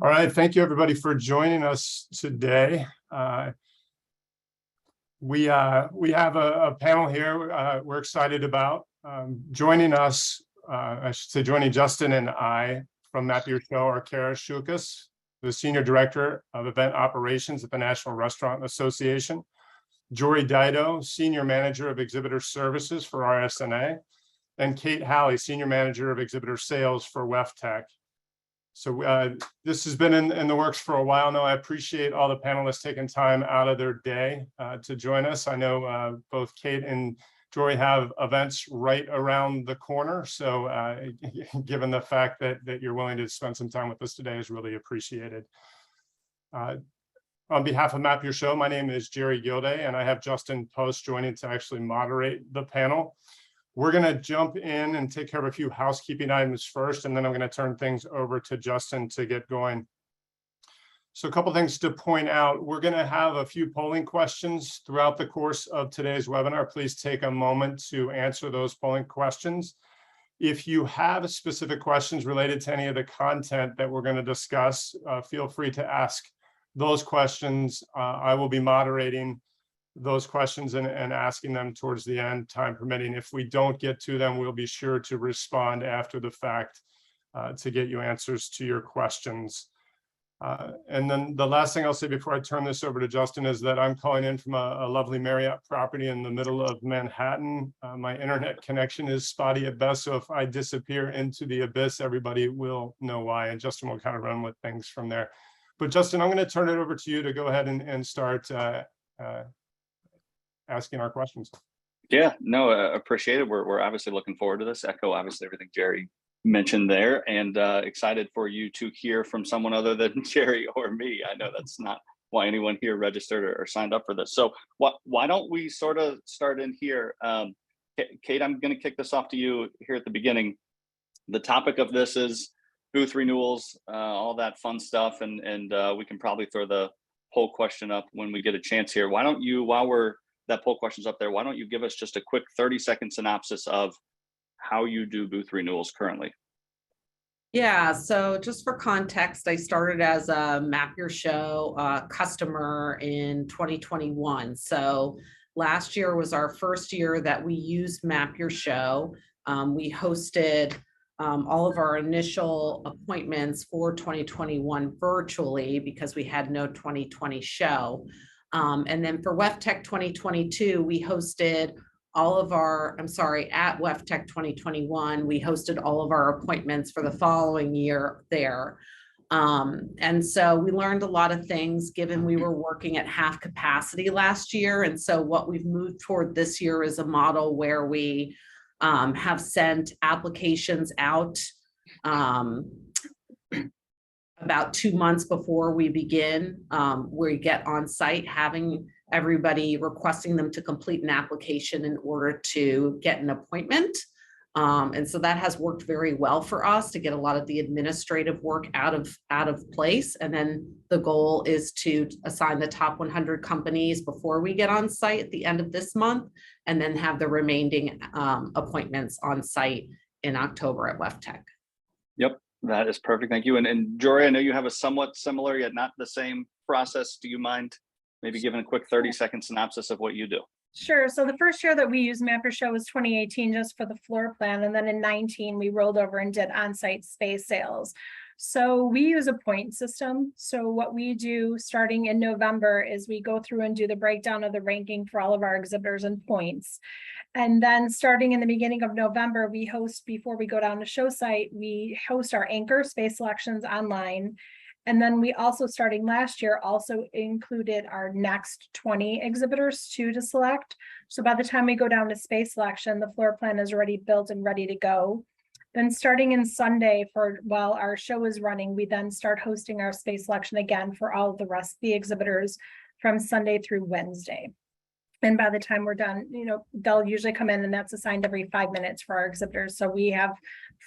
All right, thank you everybody for joining us today. We have a panel here we're excited about. Joining us, I should say joining Justin and I from Map Your Show are Shukas, the Senior Director of Event Operations at the National Restaurant Association, Jorie Dydo, Senior Manager of Exhibitor Services for RSNA, and Kate Hawley, Senior Manager of Exhibitor Sales for WEFTEC. So this has been in the works for a while now. I appreciate all the panelists taking time out of their day to join us. I know both Kate and Jorie have events right around the corner. So given the fact that you're willing to spend some time with us today is really appreciated. On behalf of Map Your Show, my name is Jorie Gildea, and I have Justin Post joining to actually moderate the panel. We're going to jump in and take care of a few housekeeping items first, and then I'm going to turn things over to Justin to get going. So a couple things to point out. We're going to have a few polling questions throughout the course of today's webinar. Please take a moment to answer those polling questions. If you have specific questions related to any of the content that we're going to discuss, feel free to ask those questions. I will be moderating those questions and asking them towards the end, time permitting. If we don't get to them, we'll be sure to respond after the fact to get you answers to your questions. And then the last thing I'll say before I turn this over to Justin is that I'm calling in from a lovely Marriott property in the middle of Manhattan. My internet connection is spotty at best, so if I disappear into the abyss, everybody will know why, and Justin will kind of run with things from there. But Justin, I'm going to turn it over to you to go ahead and start asking our questions. Yeah, no, appreciate it. We're obviously looking forward to this. Echo obviously everything Jorie mentioned there, and excited for you to hear from someone other than Jorie or me. I know that's not why anyone here registered or signed up for this. So why don't we sort of start in here? Kate, I'm going to kick this off to you here at the beginning. The topic of this is booth renewals, all that fun stuff, and we can probably throw the poll question up when we get a chance here. Why don't you, while that poll question's up there, why don't you give us just a quick 30-second synopsis of how you do booth renewals currently? Yeah, so just for context, I started as a Map Your Show customer in 2021. So last year was our first year that we used Map Your Show. We hosted all of our initial appointments for 2021 virtually because we had no 2020 show. And then for WEFTEC 2022, we hosted all of our, at WEFTEC 2021, we hosted all of our appointments for the following year there. And so we learned a lot of things given we were working at half capacity last year. And so what we've moved toward this year is a model where we have sent applications out about 2 months before we begin. We get on site, having everybody requesting them to complete an application in order to get an appointment. And so that has worked very well for us to get a lot of the administrative work out of place. And then the goal is to assign the top 100 companies before we get on site at the end of this month, and then have the remaining appointments on site in October at WEFTEC. Yep, that is perfect. Thank you. And Jorie, I know you have a somewhat similar yet not the same process. Do you mind maybe giving a quick 30-second synopsis of what you do? Sure. So the first year that we used Map Your Show was 2018, just for the floor plan. And then in 19, we rolled over and did on-site space sales. So we use a point system. So what we do starting in November is we go through and do the breakdown of the ranking for all of our exhibitors and points. And then starting in the beginning of November, we host, before we go down to show site, we host our anchor space selections online. And then we also, starting last year, also included our next 20 exhibitors to select. So by the time we go down to space selection, the floor plan is already built and ready to go. Then starting in Sunday, while our show is running, we then start hosting our space selection again for all of the rest of the exhibitors from Sunday through Wednesday. And by the time we're done, they'll usually come in, and that's assigned every 5 minutes for our exhibitors. So we have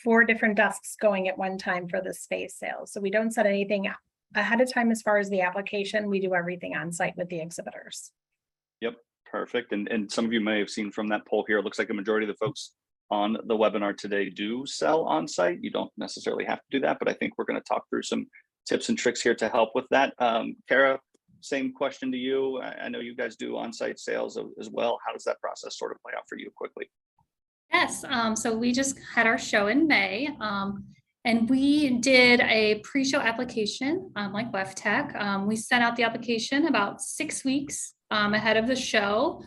4 different desks going at one time for the space sales. So we don't set anything ahead of time as far as the application. We do everything on site with the exhibitors. Yep, perfect. And some of you may have seen from that poll here, it looks like a majority of the folks on the webinar today do sell on site. You don't necessarily have to do that, but I think we're going to talk through some tips and tricks here to help with that. Kara, same question to you. I know you guys do on-site sales as well. How does that process sort of play out for you quickly? Yes, so we just had our show in May, and we did a pre-show application, like WefTech. We sent out the application about 6 weeks ahead of the show,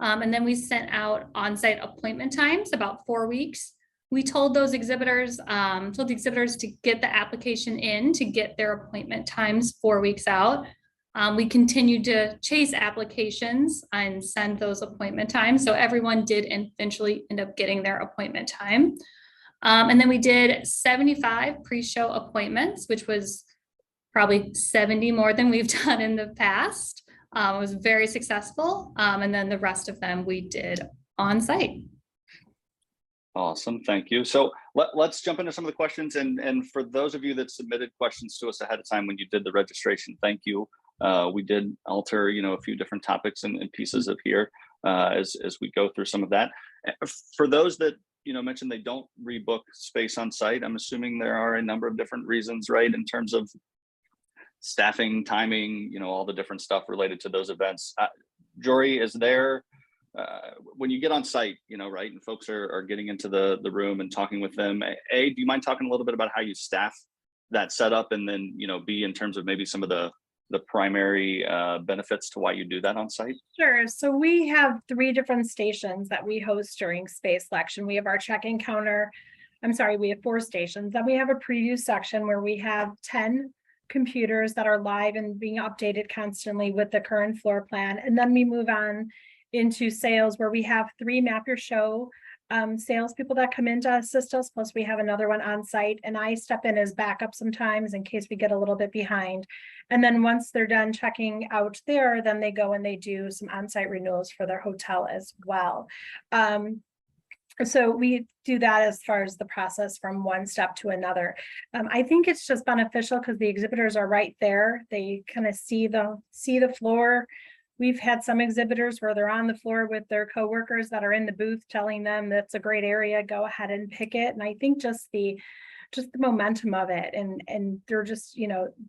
and then we sent out on-site appointment times about 4 weeks. We told those exhibitors, to get the application in to get their appointment times 4 weeks out. We continued to chase applications and send those appointment times. So everyone did eventually end up getting their appointment time. And then we did 75 pre-show appointments, which was probably 70 more than we've done in the past. It was very successful. And then the rest of them we did on site. Awesome, thank you. So let's jump into some of the questions. And for those of you that submitted questions to us ahead of time when you did the registration, thank you. We did alter, a few different topics and pieces of here as we go through some of that. For those that, mentioned they don't rebook space on site, I'm assuming there are a number of different reasons, right? In terms of staffing, timing, all the different stuff related to those events. Jorie, is there, when you get on site, right, and folks are getting into the room and talking with them, A, do you mind talking a little bit about how you staff that setup? And then, B, in terms of maybe some of the primary benefits to why you do that on site? Sure. So we have 3 different stations that we host during space selection. We have our check-in counter. We have 4 stations. Then we have a preview section where we have 10 computers that are live and being updated constantly with the current floor plan. And then we move on into sales where we have 3 Map Your Show salespeople that come in to assist us, plus we have another one on site, and I step in as backup sometimes in case we get a little bit behind. And then once they're done checking out there, then they go and they do some on-site renewals for their hotel as well. So we do that as far as the process from one step to another. I think it's just beneficial because the exhibitors are right there. They kind of see the floor. We've had some exhibitors where they're on the floor with their coworkers that are in the booth telling them that's a great area, go ahead and pick it. And I think just the momentum of it, and they're just,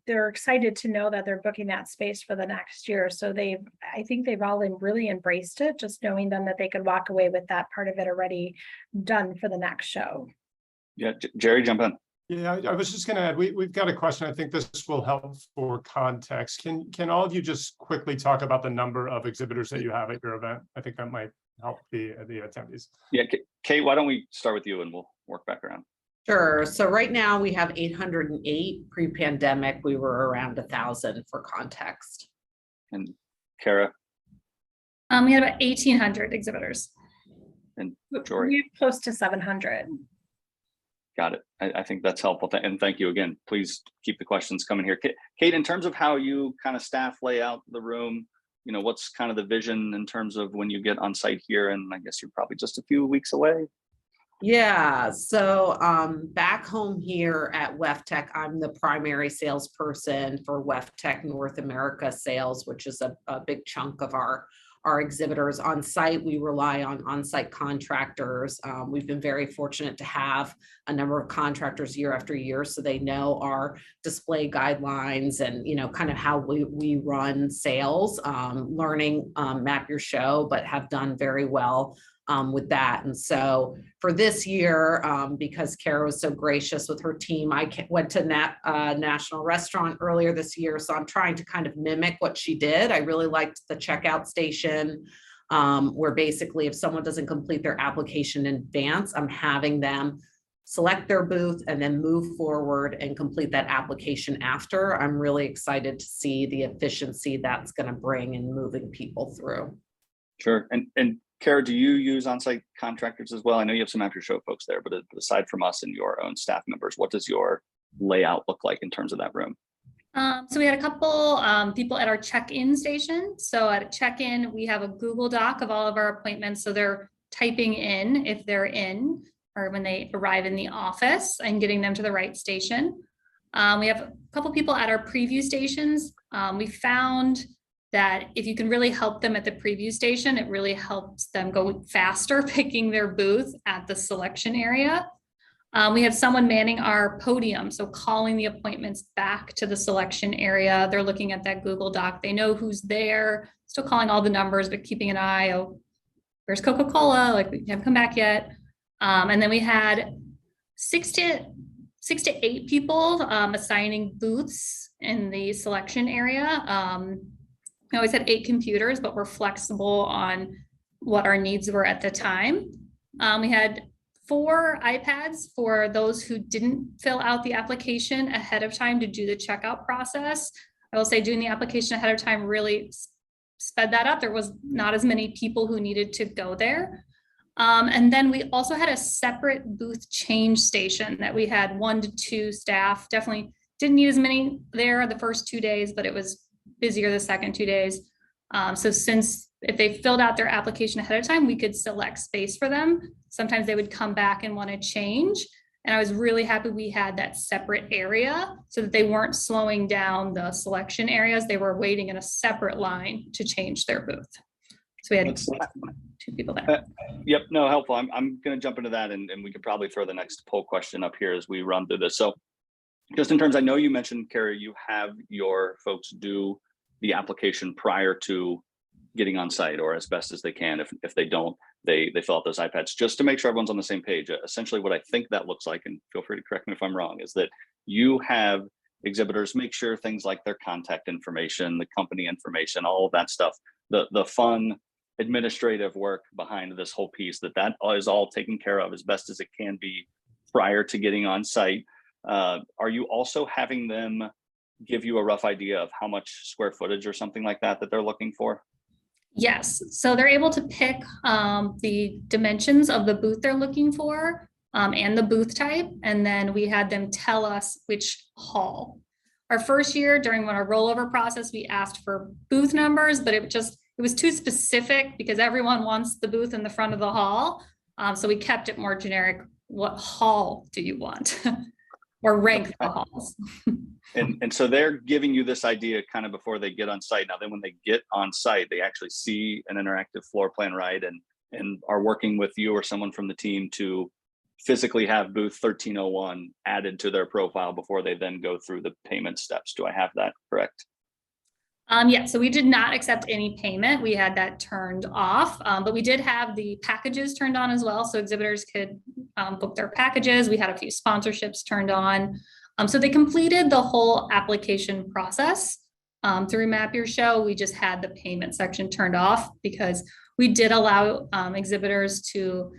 they're excited to know that they're booking that space for the next year. So I think they've all really embraced it, just knowing then that they could walk away with that part of it already done for the next show. Yeah, Jorie, jump in. Yeah, I was just going to add, we've got a question. I think this will help for context. Can all of you just quickly talk about the number of exhibitors that you have at your event? I think that might help the attendees. Yeah, Kate, why don't we start with you and we'll work back around. Sure. So right now we have 808. Pre-pandemic, we were around 1,000 for context. And Kara? We had about 1,800 exhibitors. And Jorie? We have close to 700. Got it. I think that's helpful. And thank you again. Please keep the questions coming here. Kate, in terms of how you kind of staff lay out the room, what's kind of the vision in terms of when you get on site here? And I guess you're probably just a few weeks away. Yeah, so back home here at WefTech, I'm the primary salesperson for WefTech North America sales, which is a big chunk of our exhibitors. On site, we rely on site contractors. We've been very fortunate to have a number of contractors year after year, so they know our display guidelines and kind of how we run sales, learning Map Your Show, but have done very well with that. And so for this year, because Kara was so gracious with her team, I went to National Restaurant earlier this year. So I'm trying to kind of mimic what she did. I really liked the checkout station where basically if someone doesn't complete their application in advance, I'm having them select their booth and then move forward and complete that application after. I'm really excited to see the efficiency that's going to bring in moving people through. Sure. And Kara, do you use on-site contractors as well? I know you have some Map Your Show folks there, but aside from us and your own staff members, what does your layout look like in terms of that room? So we had a couple people at our check-in station. So at a check-in, we have a Google Doc of all of our appointments. So they're typing in if they're in or when they arrive in the office and getting them to the right station. We have a couple people at our preview stations. We found that if you can really help them at the preview station, it really helps them go faster picking their booth at the selection area. We had someone manning our podium, so calling the appointments back to the selection area. They're looking at that Google Doc. They know who's there, still calling all the numbers, but keeping an eye. Oh, where's Coca-Cola? Like, we haven't come back yet. And then we had 6 to 8 people assigning booths in the selection area. We always had 8 computers, but we're flexible on what our needs were at the time. We had 4 iPads for those who didn't fill out the application ahead of time to do the checkout process. I will say doing the application ahead of time really sped that up. There was not as many people who needed to go there. And then we also had a separate booth change station that we had 1 to 2 staff. Definitely didn't need as many there the first 2 days, but it was busier the second 2 days. So since if they filled out their application ahead of time, we could select space for them. Sometimes they would come back and want to change. And I was really happy we had that separate area so that they weren't slowing down the selection areas. They were waiting in a separate line to change their booth. So we had 2 people there. Yep, no, helpful. I'm going to jump into that, and we could probably throw the next poll question up here as we run through this. So just in terms, I know you mentioned, Carrie, you have your folks do the application prior to getting on site, or as best as they can. If they don't, they fill out those iPads, just to make sure everyone's on the same page. Essentially what I think that looks like, and feel free to correct me if I'm wrong, is that you have exhibitors make sure things like their contact information, the company information, all of that stuff, the fun administrative work behind this whole piece, that is all taken care of as best as it can be prior to getting on site. Are you also having them give you a rough idea of how much square footage or something like that they're looking for? Yes, so they're able to pick the dimensions of the booth they're looking for and the booth type, and then we had them tell us which hall. Our first year during our rollover process, we asked for booth numbers, but it was too specific because everyone wants the booth in the front of the hall. So we kept it more generic. What hall do you want? Or rank the halls. And so they're giving you this idea kind of before they get on site. Now, then when they get on site, they actually see an interactive floor plan, right? And are working with you or someone from the team to physically have booth 1301 added to their profile before they then go through the payment steps. Do I have that correct? Yeah, so we did not accept any payment. We had that turned off, but we did have the packages turned on as well. So exhibitors could book their packages. We had a few sponsorships turned on. So they completed the whole application process through Map Your Show. We just had the payment section turned off because we did allow exhibitors to,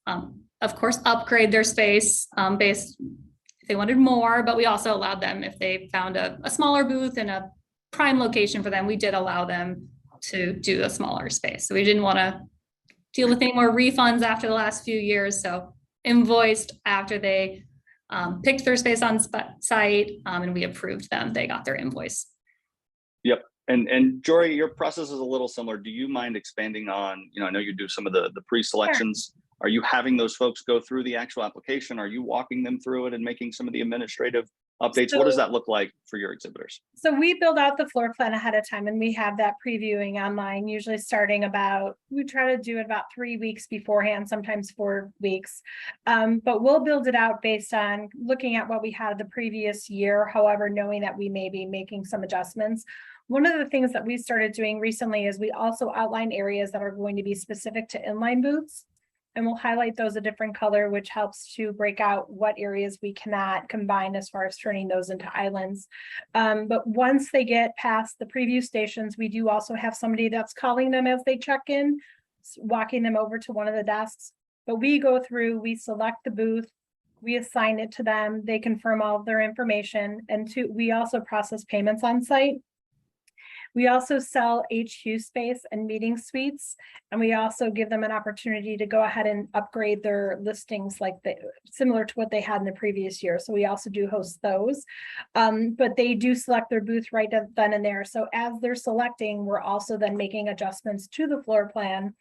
of course, upgrade their space based if they wanted more, but we also allowed them if they found a smaller booth in a prime location for them, we did allow them to do a smaller space. So we didn't want to deal with any more refunds after the last few years. So invoiced after they picked their space on site and we approved them, they got their invoice. Yep. And Jorie, your process is a little similar. Do you mind expanding on, I know you do some of the pre-selections. Sure. Are you having those folks go through the actual application? Are you walking them through it and making some of the administrative updates? What does that look like for your exhibitors? So we build out the floor plan ahead of time and we have that previewing online, usually starting we try to do it about 3 weeks beforehand, sometimes 4 weeks. But we'll build it out based on looking at what we had the previous year, however, knowing that we may be making some adjustments. One of the things that we started doing recently is we also outline areas that are going to be specific to inline booths. And we'll highlight those a different color, which helps to break out what areas we cannot combine as far as turning those into islands. But once they get past the preview stations, we do also have somebody that's calling them as they check in, walking them over to one of the desks. But we go through, we select the booth, we assign it to them, they confirm all of their information, and we also process payments on site. We also sell HQ space and meeting suites, and we also give them an opportunity to go ahead and upgrade their listings similar to what they had in the previous year. So we also do host those, but they do select their booth right then and there. So as they're selecting, we're also then making adjustments to the floor plan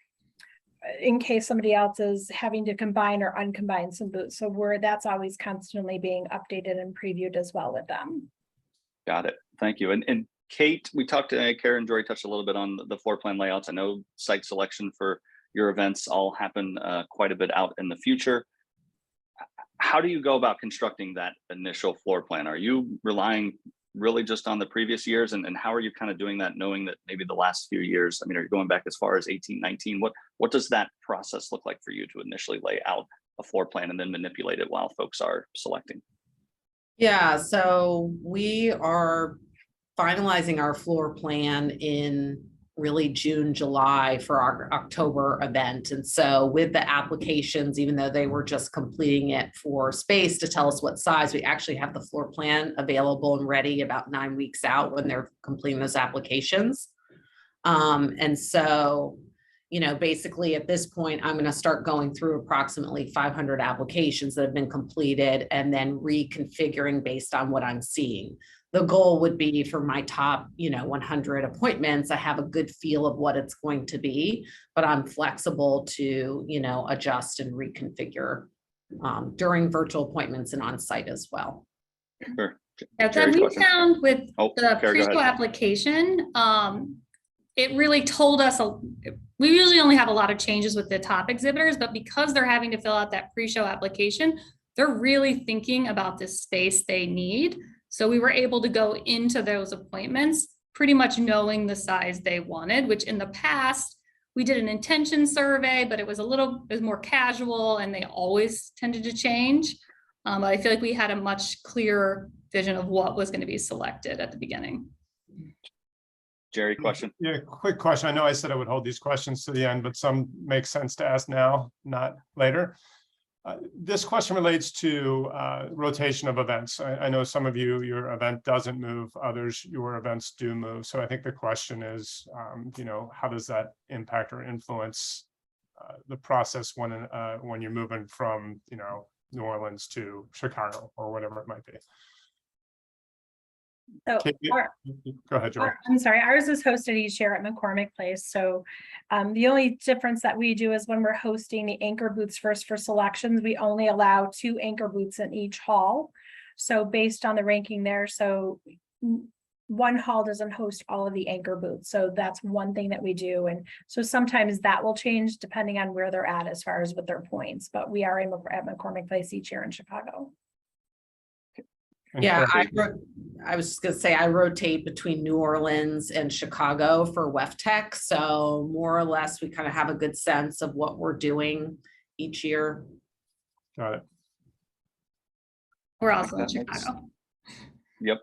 in case somebody else is having to combine or uncombine some booths. So that's always constantly being updated and previewed as well with them. Got it. Thank you. And Kate, we talked to Karen and Jorie touched a little bit on the floor plan layouts. I know site selection for your events all happen quite a bit out in the future. how do you go about constructing that initial floor plan? Are you relying really just on the previous years, and how are you kind of doing that, knowing that maybe the last few years, I mean, are you going back as far as 18, 19? What does that process look like for you to initially lay out a floor plan and then manipulate it while folks are selecting? Yeah, so we are finalizing our floor plan in really June, July for our October event. And so with the applications, even though they were just completing it for space to tell us what size, we actually have the floor plan available and ready about 9 weeks out when they're completing those applications. And so, you know, basically at this point, I'm going to start going through approximately 500 applications that have been completed and then reconfiguring based on what I'm seeing. The goal would be for my top, 100 appointments, I have a good feel of what it's going to be, but I'm flexible to, adjust and reconfigure during virtual appointments and on site as well. Sure. Yeah, that we found with the Carrie, pre-show application, it really told us, we usually only have a lot of changes with the top exhibitors, but because they're having to fill out that pre-show application, they're really thinking about the space they need. So we were able to go into those appointments pretty much knowing the size they wanted, which in the past, we did an intention survey, but it was more casual and they always tended to change. I feel like we had a much clearer vision of what was going to be selected at the beginning. Jorie, question? Yeah, quick question. I know I said I would hold these questions to the end, but some make sense to ask now, not later. This question relates to rotation of events. I know some of you, your event doesn't move, others, your events do move. So I think the question is, how does that impact or influence the process when you're moving from, New Orleans to Chicago or whatever it might be? So go ahead, Jorie. I'm sorry, ours is hosted each year at McCormick Place. So the only difference that we do is when we're hosting the anchor booths first for selections, we only allow 2 anchor booths in each hall. So based on the ranking there, so one hall doesn't host all of the anchor booths. So that's one thing that we do. And so sometimes that will change depending on where they're at as far as with their points, but we are at McCormick Place each year in Chicago. Yeah, I was just gonna say I rotate between New Orleans and Chicago for WEFTech. So more or less, we kind of have a good sense of what we're doing each year. Got it. We're also in Chicago. Yep.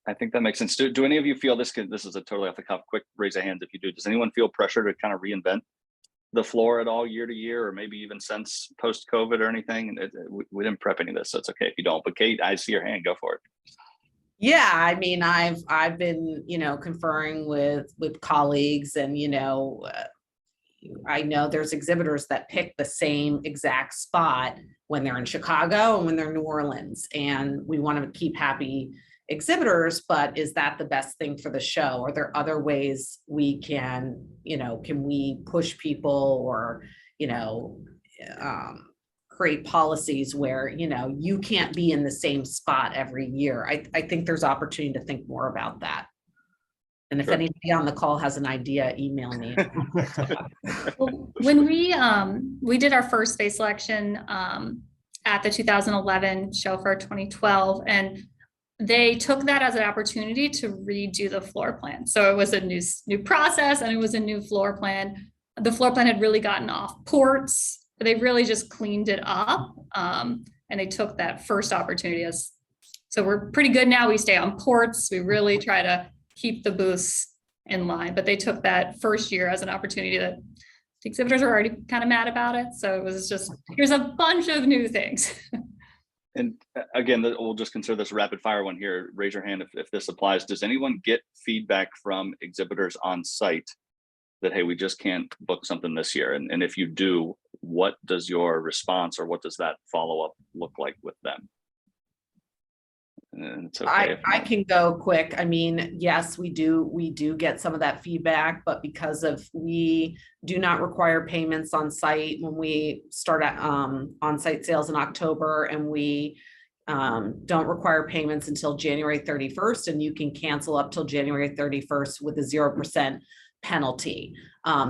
I think that makes sense. Do any of you feel this is a totally off the cuff, quick raise of hands if you do. Does anyone feel pressure to kind of reinvent the floor at all year to year, or maybe even since post-COVID or anything? We didn't prep any of this, so it's okay if you don't. But Kate, I see your hand. Go for it. Yeah, I mean, I've been, conferring with colleagues, and I know there's exhibitors that pick the same exact spot when they're in Chicago and when they're in New Orleans, and we want to keep happy exhibitors, but is that the best thing for the show? Are there other ways we can, can we push people or, create policies where, you can't be in the same spot every year? I think there's opportunity to think more about that. And if anybody on the call has an idea, email me. Well, when we did our first space selection at the 2011 show for 2012, and they took that as an opportunity to redo the floor plan. So it was a new process, and it was a new floor plan. The floor plan had really gotten off ports. They really just cleaned it up, and they took that first opportunity so we're pretty good now. We stay on ports. We really try to keep the booths in line, but they took that first year as an opportunity that the exhibitors are already kind of mad about it. So it was just, here's a bunch of new things. And again, we'll just consider this a rapid fire one here. Raise your hand if this applies. Does anyone get feedback from exhibitors on site that, hey, we just can't book something this year? And if you do, what does your response or what does that follow-up look like with them? And it's okay I can go quick. I mean, yes, we do get some of that feedback, but because we do not require payments on site when we start at on-site sales in October, and we don't require payments until January 31st, and you can cancel up till January 31st with a 0% penalty.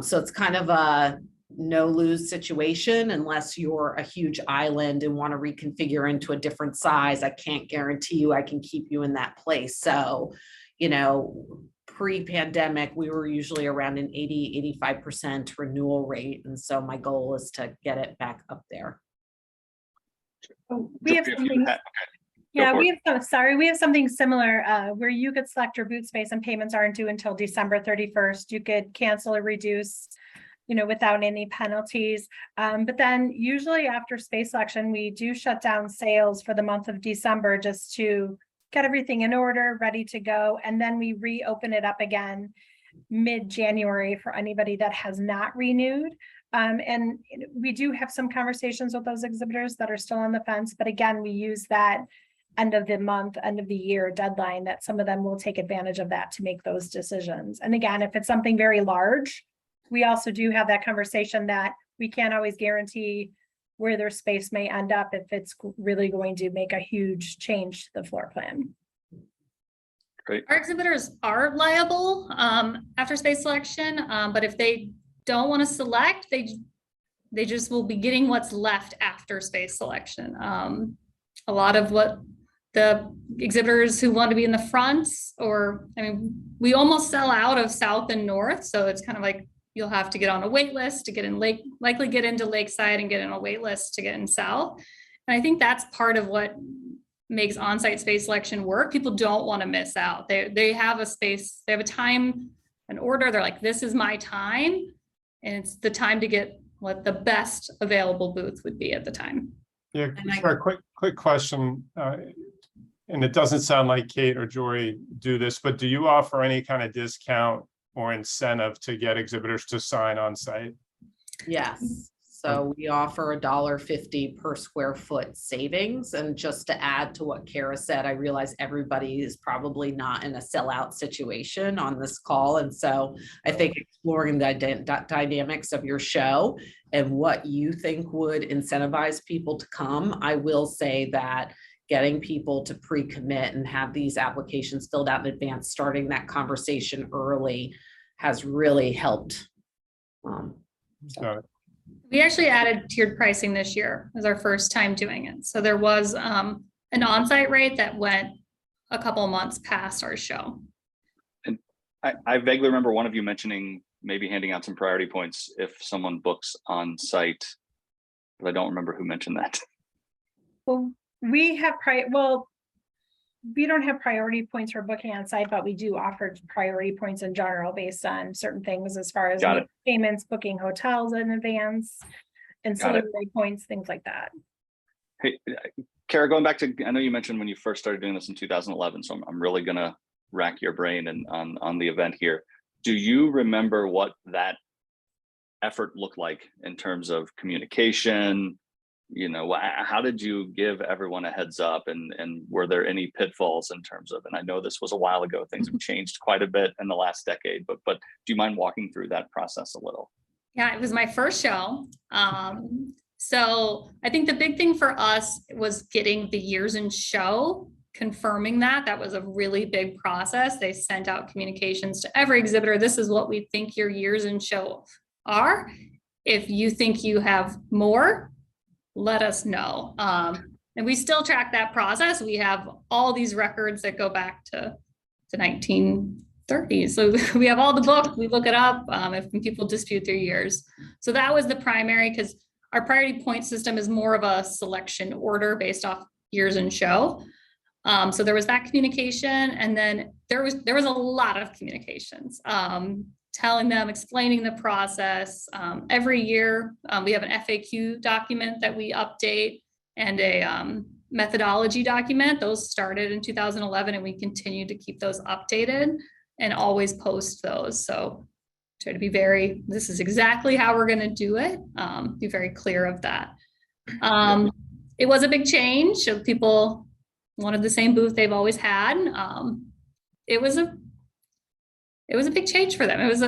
So it's kind of no lose situation unless you're a huge island and want to reconfigure into a different size. I can't guarantee you I can keep you in that place. So, you know, pre-pandemic, we were usually around an 80-85% renewal rate. And so my goal is to get it back up there. We have Jorie, if you something, had- yeah, for we have something similar where you could select your boot space and payments aren't due until December 31st. You could cancel or reduce, you know, without any penalties. But then usually after space selection, we do shut down sales for the month of December just to get everything in order, ready to go. And then we reopen it up again mid-January for anybody that has not renewed. And we do have some conversations with those exhibitors that are still on the fence. But again, we use that end of the month, end of the year deadline that some of them will take advantage of that to make those decisions. And again, if it's something very large, we also do have that conversation that we can't always guarantee where their space may end up if it's really going to make a huge change to the floor plan. Great. Our exhibitors are liable after space selection, but if they don't want to select, they just will be getting what's left after space selection. A lot of what the exhibitors who want to be in the front, or I mean, we almost sell out of South and North, so it's kind of like you'll have to get on a wait list to get in likely get into Lakeside and get in a wait list to get in South. And I think that's part of what makes on-site space selection work. People don't want to miss out. They have a space, they have a time, an order. They're like, this is my time. And it's the time to get what the best available booth would be at the time. Yeah, for a quick question, and it doesn't sound like Kate or Jorie do this, but do you offer any kind of discount or incentive to get exhibitors to sign on site? Yes. So we offer $1.50 per square foot savings. And just to add to what Kara said, I realize everybody is probably not in a sellout situation on this call. And so I think exploring the dynamics of your show and what you think would incentivize people to come, I will say that getting people to pre-commit and have these applications filled out in advance, starting that conversation early has really helped. Got it. We actually added tiered pricing this year. It was our first time doing it. So there was an on-site rate that went a couple of months past our show. And I vaguely remember one of you mentioning maybe handing out some priority points if someone books on site, but I don't remember who mentioned that. Well, we don't have priority points for booking on site, but we do offer priority points in general based on certain things as far as payments, booking hotels in advance, ancillary points, things like that. Hey, Kara, going back to, I know you mentioned when you first started doing this in 2011, so I'm really gonna rack your brain and on the event here. Do you remember what that effort looked like in terms of communication? You know, how did you give everyone a heads up, and were there any pitfalls in terms of, and I know this was a while ago, things have changed quite a bit in the last decade, but do you mind walking through that process a little? Yeah, it was my first show. So I think the big thing for us was getting the years in show, confirming that was a really big process. They sent out communications to every exhibitor. This is what we think your years in show are. If you think you have more, let us know. And we still track that process. We have all these records that go back to the 1930s. So we have all the books, we look it up if people dispute their years. So that was the primary, because our priority point system is more of a selection order based off years in show. So there was that communication, and then there was a lot of communications. Telling them, explaining the process. Every year, we have an FAQ document that we update and a methodology document. Those started in 2011, and we continue to keep those updated and always post those. So try to be this is exactly how we're gonna do it. Be very clear of that. It was a big change. So people wanted the same booth they've always had. It was a big change for them. It was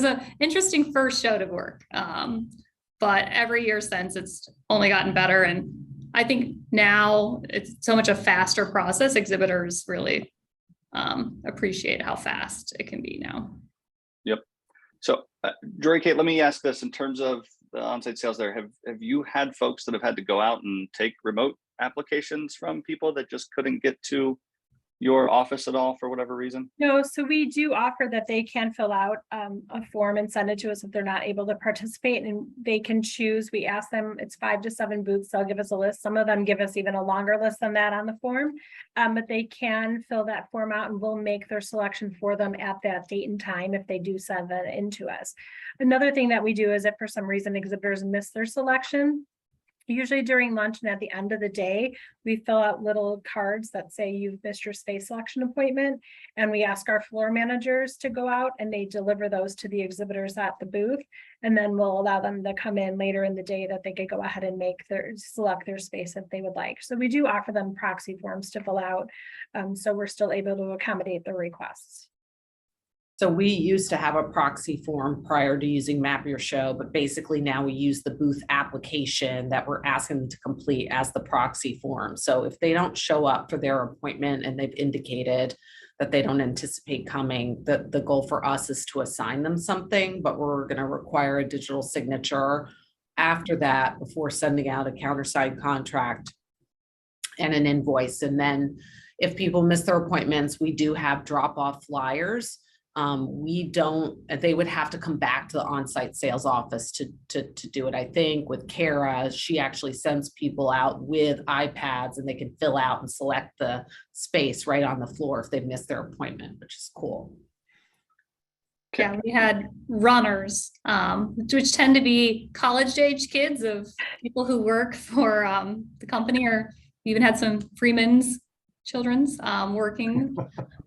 a interesting first show to work. But every year since, it's only gotten better. And I think now it's so much a faster process. Exhibitors really appreciate how fast it can be now. Yep. So Jorie, Kate, let me ask this in terms of onsite sales there, have you had folks that have had to go out and take remote applications from people that just couldn't get to your office at all for whatever reason? No, so we do offer that they can fill out a form and send it to us if they're not able to participate, and they can choose. We ask them, it's 5 to 7 booths. They'll give us a list. Some of them give us even a longer list than that on the form, but they can fill that form out and we'll make their selection for them at that date and time if they do send that in to us. Another thing that we do is if for some reason exhibitors miss their selection, usually during lunch and at the end of the day, we fill out little cards that say you've missed your space selection appointment. And we ask our floor managers to go out and they deliver those to the exhibitors at the booth. And then we'll allow them to come in later in the day that they could go ahead and select their space if they would like. So we do offer them proxy forms to fill out. So we're still able to accommodate the requests. So we used to have a proxy form prior to using Map Your Show, but basically now we use the booth application that we're asking them to complete as the proxy form. So if they don't show up for their appointment and they've indicated that they don't anticipate coming, the goal for us is to assign them something, but we're going to require a digital signature after that before sending out a countersigned contract and an invoice. And then if people miss their appointments, we do have drop-off flyers. They would have to come back to the on-site sales office to do it. I think with Kara, she actually sends people out with iPads and they can fill out and select the space right on the floor if they've missed their appointment, which is cool. Yeah, we had runners, which tend to be college-age kids of people who work for the company, or even had some Freeman's children's working.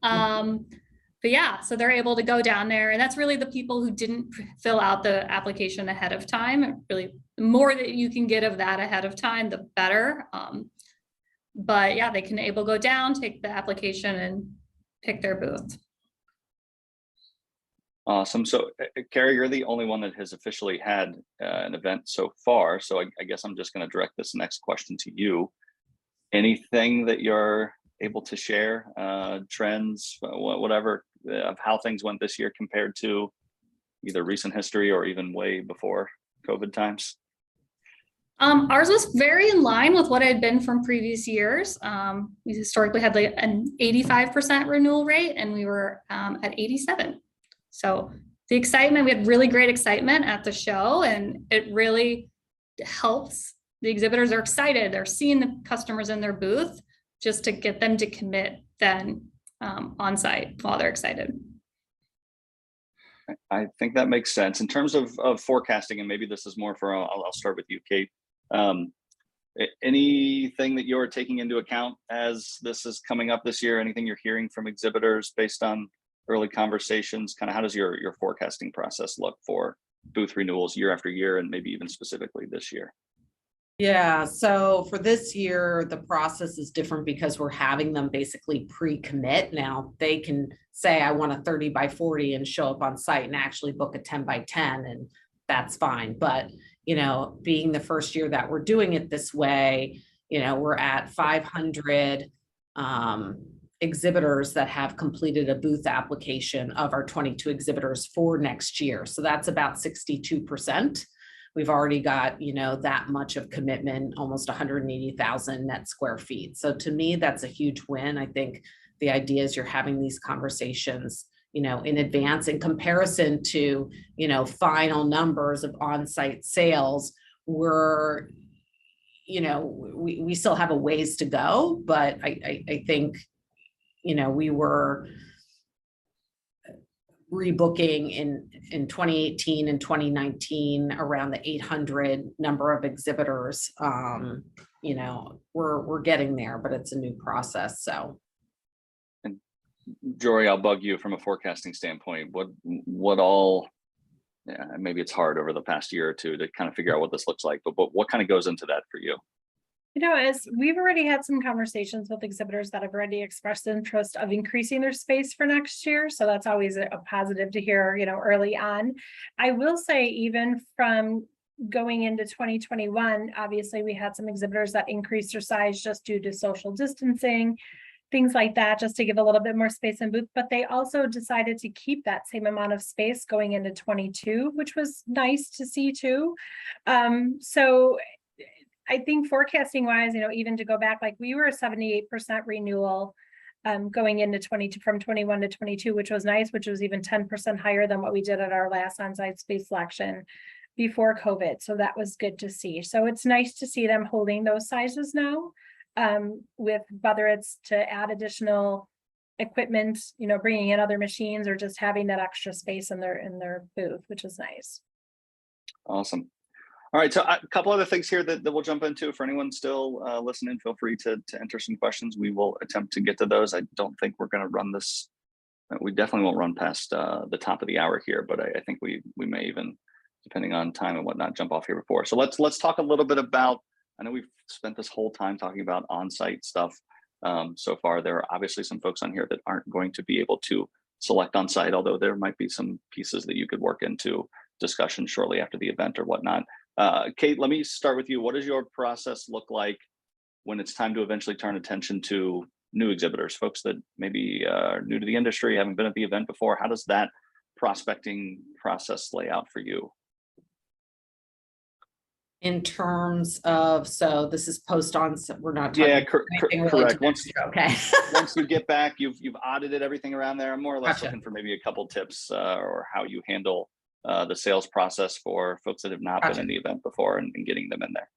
But yeah, so they're able to go down there, and that's really the people who didn't fill out the application ahead of time. Really, the more that you can get of that ahead of time, the better. But yeah, they can go down, take the application and pick their booth. Awesome. So Carrie, you're the only one that has officially had an event so far. So I guess I'm just going to direct this next question to you. Anything that you're able to share, trends, whatever, of how things went this year compared to either recent history or even way before COVID times? Ours was very in line with what had been from previous years. We historically had like an 85% renewal rate, and we were at 87. So the excitement, we had really great excitement at the show, and it really helps. The exhibitors are excited. They're seeing the customers in their booth just to get them to commit then on site while they're excited. I think that makes sense. In terms of forecasting, and maybe this is more for, I'll start with you, Kate. Anything that you're taking into account as this is coming up this year? Anything you're hearing from exhibitors based on early conversations? Kind of how does your forecasting process look for booth renewals year after year, and maybe even specifically this year? Yeah, so for this year, the process is different because we're having them basically pre-commit. Now they can say, I want a 30 by 40 and show up on site and actually book a 10 by 10, and that's fine. But, you know, being the first year that we're doing it this way, you know, we're at 500 exhibitors that have completed a booth application of our 22 exhibitors for next year. So that's about 62%. We've already got, you know, that much of commitment, almost 180,000 net square feet. So to me, that's a huge win. I think the idea is you're having these conversations, you know, in advance in comparison to, you know, final numbers of on-site sales. We're, you know, we still have a ways to go, but I think, you know, we were rebooking in 2018 and 2019 around the 800 number of exhibitors. You know, we're getting there, but it's a new process. So, and Jorie, I'll bug you from a forecasting standpoint. What all? Yeah, maybe it's hard over the past year or two to kind of figure out what this looks like. But what kind of goes into that for you? You know, as we've already had some conversations with exhibitors that have already expressed interest of increasing their space for next year. So that's always a positive to hear, you know, early on. I will say, even from going into 2021, obviously we had some exhibitors that increased their size just due to social distancing. things like that, just to give a little bit more space in booth. But they also decided to keep that same amount of space going into 22, which was nice to see too. So I think forecasting wise, even to go back, like we were 78% renewal going into 22 from 21 to 22, which was nice, which was even 10% higher than what we did at our last onsite space selection before COVID. So that was good to see. So it's nice to see them holding those sizes now, with whether it's to add additional equipment, bringing in other machines, or just having that extra space in their booth, which is nice. Awesome. All right, so a couple other things here that we'll jump into. For anyone still listening, feel free to enter some questions. We will attempt to get to those. I don't think we're going to run this. We definitely won't run past the top of the hour here, but I think we may even, depending on time and whatnot, jump off here before. So let's talk a little bit about, I know we've spent this whole time talking about on-site stuff so far. There are obviously some folks on here that aren't going to be able to select on-site, although there might be some pieces that you could work into discussion shortly after the event or whatnot. Kate, let me start with you. What does your process look like when it's time to eventually turn attention to new exhibitors, folks that maybe are new to the industry, haven't been at the event before? How does that prospecting process lay out for you? In terms of, so this is post on, so we're not talking. Yeah, anything correct. related to- okay. Once you get back, you've audited everything around there. I'm more or less Gotcha. looking for maybe a couple tips or how you handle the sales process for folks that have not Gotcha. been in the event before and getting them in there.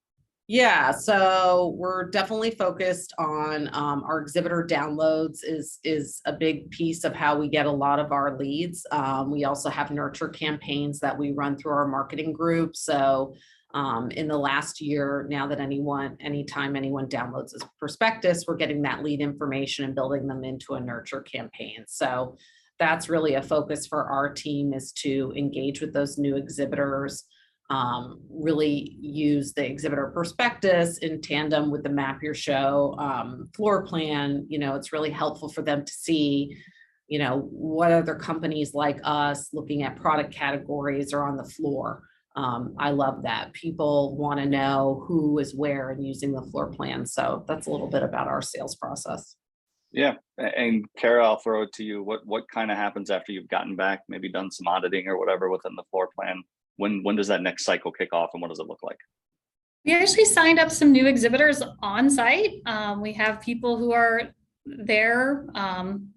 Yeah, so we're definitely focused on our exhibitor downloads is a big piece of how we get a lot of our leads. We also have nurture campaigns that we run through our marketing group. So in the last year, now that anytime anyone downloads this prospectus, we're getting that lead information and building them into a nurture campaign. So that's really a focus for our team, is to engage with those new exhibitors, really use the exhibitor prospectus in tandem with the Map Your Show floor plan. It's really helpful for them to see, what other companies like us looking at product categories are on the floor. I love that. People want to know who is where and using the floor plan. So that's a little bit about our sales process. Yeah, and Kara, I'll throw it to you. What kind of happens after you've gotten back, maybe done some auditing or whatever within the floor plan? When does that next cycle kick off, and what does it look like? We actually signed up some new exhibitors on site. We have people who are there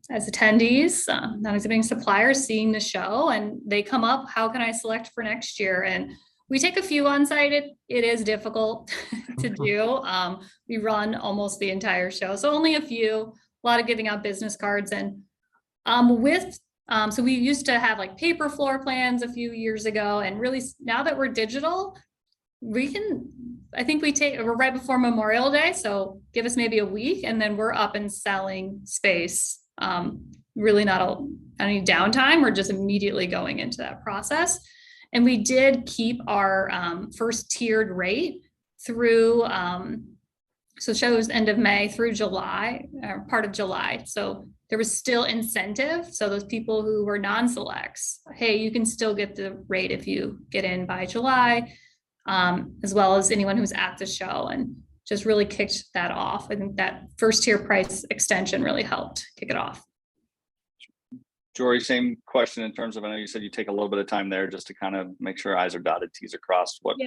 as attendees, not exhibiting suppliers, seeing the show, and they come up, how can I select for next year? And we take a few on site. It is difficult to do. We run almost the entire show, so only a few. A lot of giving out business cards, and so we used to have like paper floor plans a few years ago, and really now that we're digital, we're right before Memorial Day, so give us maybe a week and then we're up and selling space. Really not any downtime. We're just immediately going into that process. And we did keep our first tiered rate through, so shows end of May through July, or part of July. So there was still incentive. So those people who were non-selects, hey, you can still get the rate if you get in by July, as well as anyone who's at the show, and just really kicked that off. I think that first tier price extension really helped kick it off. Jorie, same question in terms of, I know you said you take a little bit of time there just to kind of make sure I's are dotted, T's are crossed. What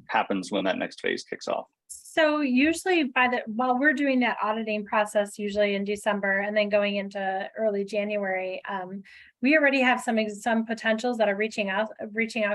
happens when that next phase kicks off? So usually while we're doing that auditing process, usually in December and then going into early January, we already have some potentials that are reaching out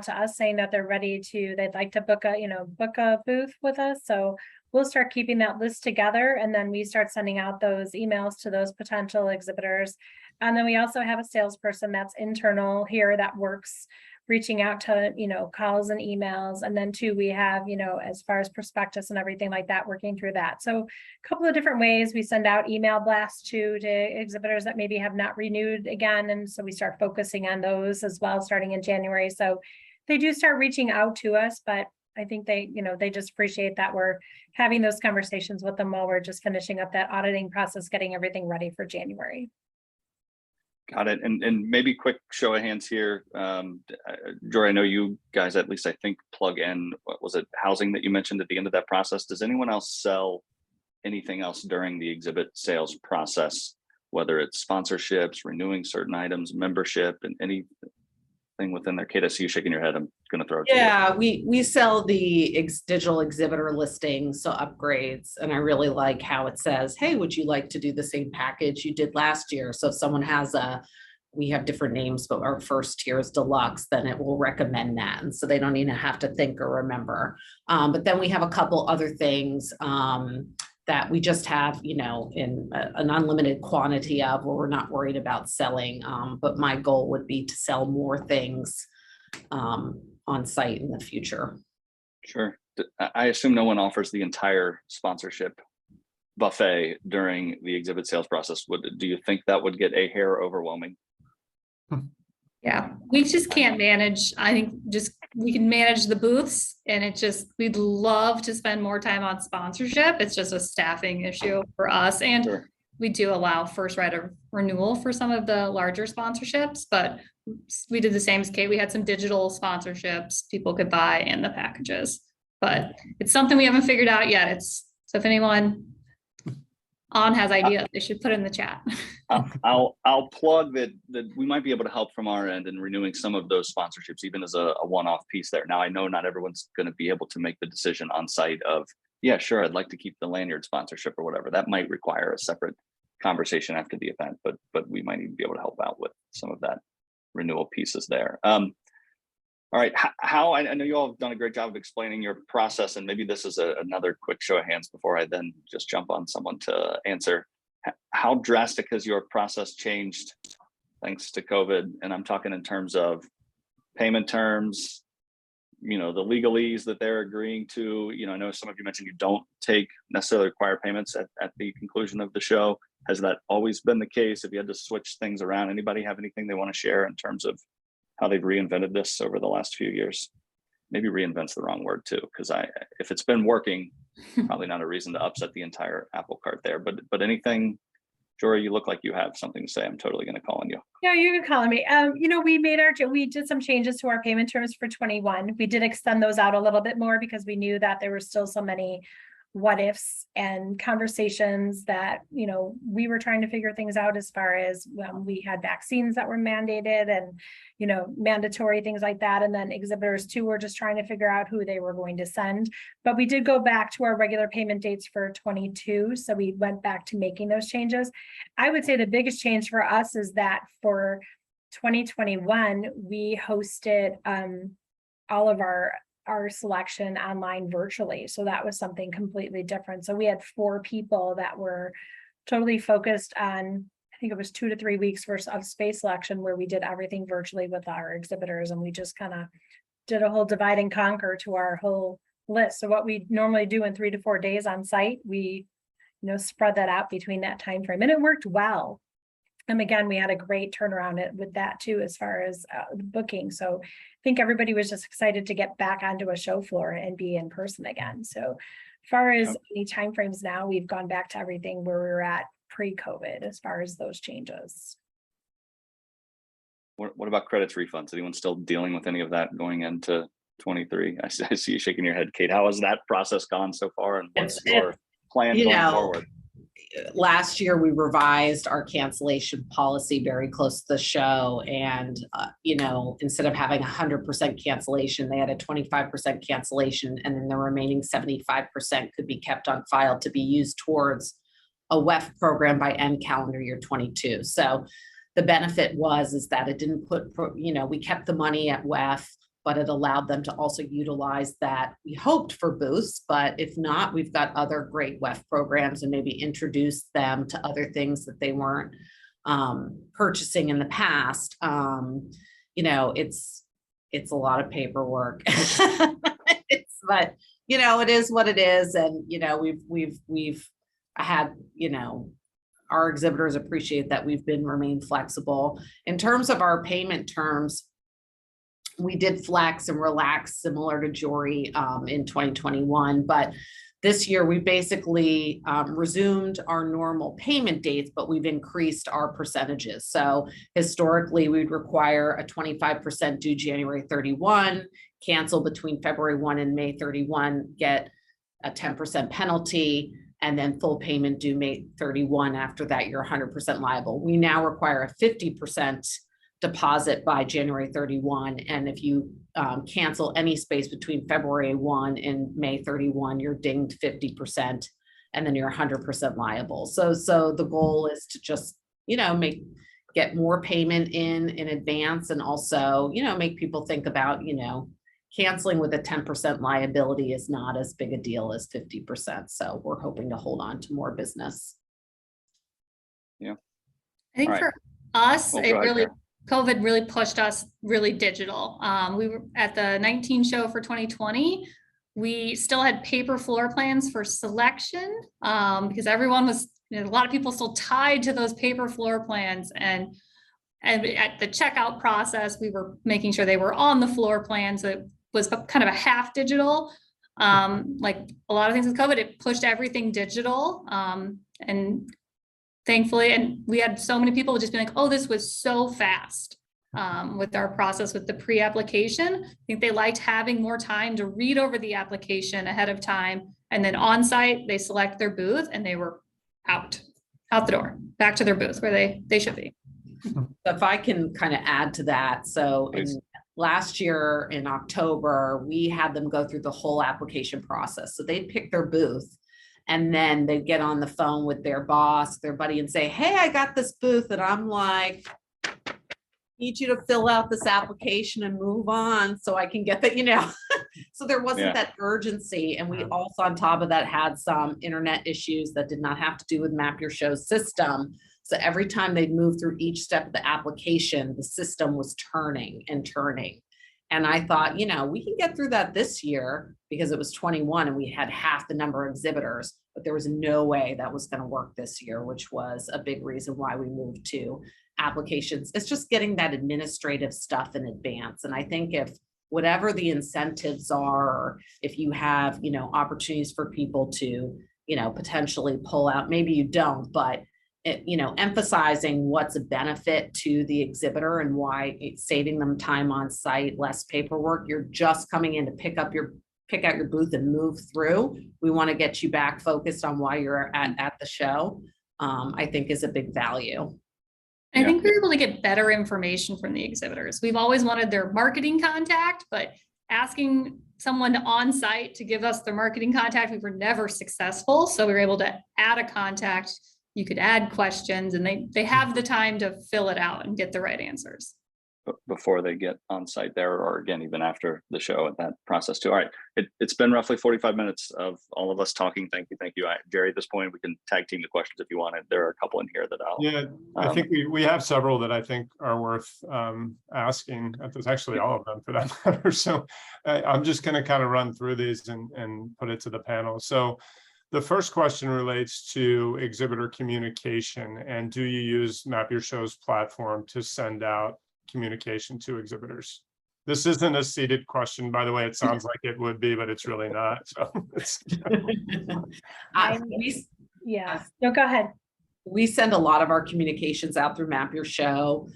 to us saying that they'd like to book a booth with us. So we'll start keeping that list together, and then we start sending out those emails to those potential exhibitors. And then we also have a salesperson that's internal here that works reaching out to, calls and emails. And then too, we have, as far as prospectus and everything like that, working through that. So a couple of different ways we send out email blasts to exhibitors that maybe have not renewed again. And so we start focusing on those as well, starting in January. So they do start reaching out to us, but I think they just appreciate that we're having those conversations with them while we're just finishing up that auditing process, getting everything ready for January. Got it. And maybe quick show of hands here. Jorie, I know you guys, at least I think, plug in, what was it, housing that you mentioned at the end of that process. Does anyone else sell anything else during the exhibit sales process, whether it's sponsorships, renewing certain items, membership, and anything within there. Kate, I see you shaking your head. I'm going to throw it to you. Yeah, we sell the digital exhibitor listings, so upgrades, and I really like how it says, hey, would you like to do the same package you did last year? So if someone has we have different names, but our first tier is deluxe, then it will recommend that. And so they don't even have to think or remember. But then we have a couple other things that we just have, in an unlimited quantity of, where we're not worried about selling. But my goal would be to sell more things on site in the future. Sure. I assume no one offers the entire sponsorship buffet during the exhibit sales process. Do you think that would get a hair overwhelming? Yeah, we just can't manage. I think we can manage the booths, and we'd love to spend more time on sponsorship. It's just a staffing issue for us. And Sure. We do allow first right of renewal for some of the larger sponsorships, but we did the same as Kate. We had some digital sponsorships people could buy in the packages, but it's something we haven't figured out yet. So if anyone has ideas, they should put it in the chat. I'll plug that we might be able to help from our end in renewing some of those sponsorships, even as a one-off piece there. Now, I know not everyone's going to be able to make the decision on site of, yeah, sure, I'd like to keep the lanyard sponsorship or whatever. That might require a separate conversation after the event, but we might even be able to help out with some of that renewal pieces there. All right, how I know you all have done a great job of explaining your process, and maybe this is another quick show of hands before I then just jump on someone to answer. How drastic has your process changed thanks to COVID? And I'm talking in terms of payment terms, the legalese that they're agreeing to. I know some of you mentioned you don't necessarily require payments at the conclusion of the show. Has that always been the case? If you had to switch things around, anybody have anything they want to share in terms of how they've reinvented this over the last few years? Maybe reinvent's the wrong word too, because if it's been working, probably not a reason to upset the entire apple cart there. But anything, Jorie, you look like you have something to say. I'm totally going to call on you. Yeah, you can call on me. We did some changes to our payment terms for 21. We did extend those out a little bit more because we knew that there were still so many what ifs and conversations that, we were trying to figure things out as far as we had vaccines that were mandated and, mandatory things like that. And then exhibitors too were just trying to figure out who they were going to send. But we did go back to our regular payment dates for 22. So we went back to making those changes. I would say the biggest change for us is that for 2021, we hosted all of our selection online virtually. So that was something completely different. So we had 4 people that were totally focused on, I think it was 2 to 3 weeks of space selection, where we did everything virtually with our exhibitors. And we just kind of did a whole divide and conquer to our whole list. So what we normally do in 3 to 4 days on site, we, spread that out between that time frame, and it worked well. And again, we had a great turnaround with that too, as far as the booking. So I think everybody was just excited to get back onto a show floor and be in person again. So as far as any timeframes now, we've gone back to everything where we were at pre-COVID as far as those changes. What about credits refunds? Anyone still dealing with any of that going into 23? I see you shaking your head, Kate. How has that process gone so far, and what's your plan going forward? Last year we revised our cancellation policy very close to the show, and instead of having 100% cancellation, they had a 25% cancellation, and then the remaining 75% could be kept on file to be used towards a WEF program by end calendar year 22. So the benefit is that it didn't we kept the money at WEF, but it allowed them to also utilize that. We hoped for boosts, but if not, we've got other great WEF programs, and maybe introduce them to other things that they weren't purchasing in the past. It's a lot of paperwork, but it is what it is. And, we've had, our exhibitors appreciate that we've remained flexible. In terms of our payment terms, we did flex and relax similar to Jorie in 2021, but this year we basically resumed our normal payment dates, but we've increased our percentages. So historically we'd require a 25% due January 31, cancel between February 1 and May 31, get a 10% penalty. and then full payment due May 31. After that, you're 100% liable. We now require a 50% deposit by January 31. And if you cancel any space between February 1 and May 31, you're dinged 50%, and then you're 100% liable. So the goal is to just, get more payment in advance, and also, make people think about, canceling with a 10% liability is not as big a deal as 50%. So we're hoping to hold on to more business. Yeah. I think All right. for us, Well, it go ahead, really, Karen. COVID really pushed us really digital. We were at the 19 show for 2020. We still had paper floor plans for selection because everyone was, a lot of people still tied to those paper floor plans. And at the checkout process, we were making sure they were on the floor plan. So it was kind of a half digital. Like a lot of things with COVID, it pushed everything digital. And thankfully, and we had so many people just be like, oh, this was so fast with our process with the pre-application. I think they liked having more time to read over the application ahead of time. And then on site, they select their booth and they were out the door, back to their booth where they should be. If I can kind of add to that. So last year in October, we had them go through the whole application process. So they'd pick their booth, and then they'd get on the phone with their boss, their buddy, and say, hey, I got this booth. And I'm like, need you to fill out this application and move on so I can get that, So there wasn't that urgency. And we also, on top of that, had some internet issues that did not have to do with Map Your Show's system. So every time they'd move through each step of the application, the system was turning and turning. And I thought, we can get through that this year because it was 21 and we had half the number of exhibitors, but there was no way that was going to work this year, which was a big reason why we moved to applications. It's just getting that administrative stuff in advance. And I think if whatever the incentives are, or if you have, opportunities for people to, potentially pull out, maybe you don't, but emphasizing what's a benefit to the exhibitor and why it's saving them time on site, less paperwork. You're just coming in to pick out your booth and move through. We want to get you back focused on why you're at the show. I think is a big value. I think we were able to get better information from the exhibitors. We've always wanted their marketing contact, but asking someone on site to give us their marketing contact, we were never successful. So we were able to add a contact. You could add questions, and they have the time to fill it out and get the right answers Before they get on site there, or again, even after the show at that process too. All right. It's been roughly 45 minutes of all of us talking. Thank you. Jerry, at this point, we can tag team the questions if you wanted. There are a couple in here that I think we have several that I think are worth asking. There's actually all of them for that matter. So I'm just going to kind of run through these and put it to the panel. So the first question relates to exhibitor communication, and do you use Map Your Show's platform to send out communication to exhibitors? This isn't a seated question, by the way. It sounds like it would be, but it's really not. So No, go ahead. We send a lot of our communications out through Map Your Show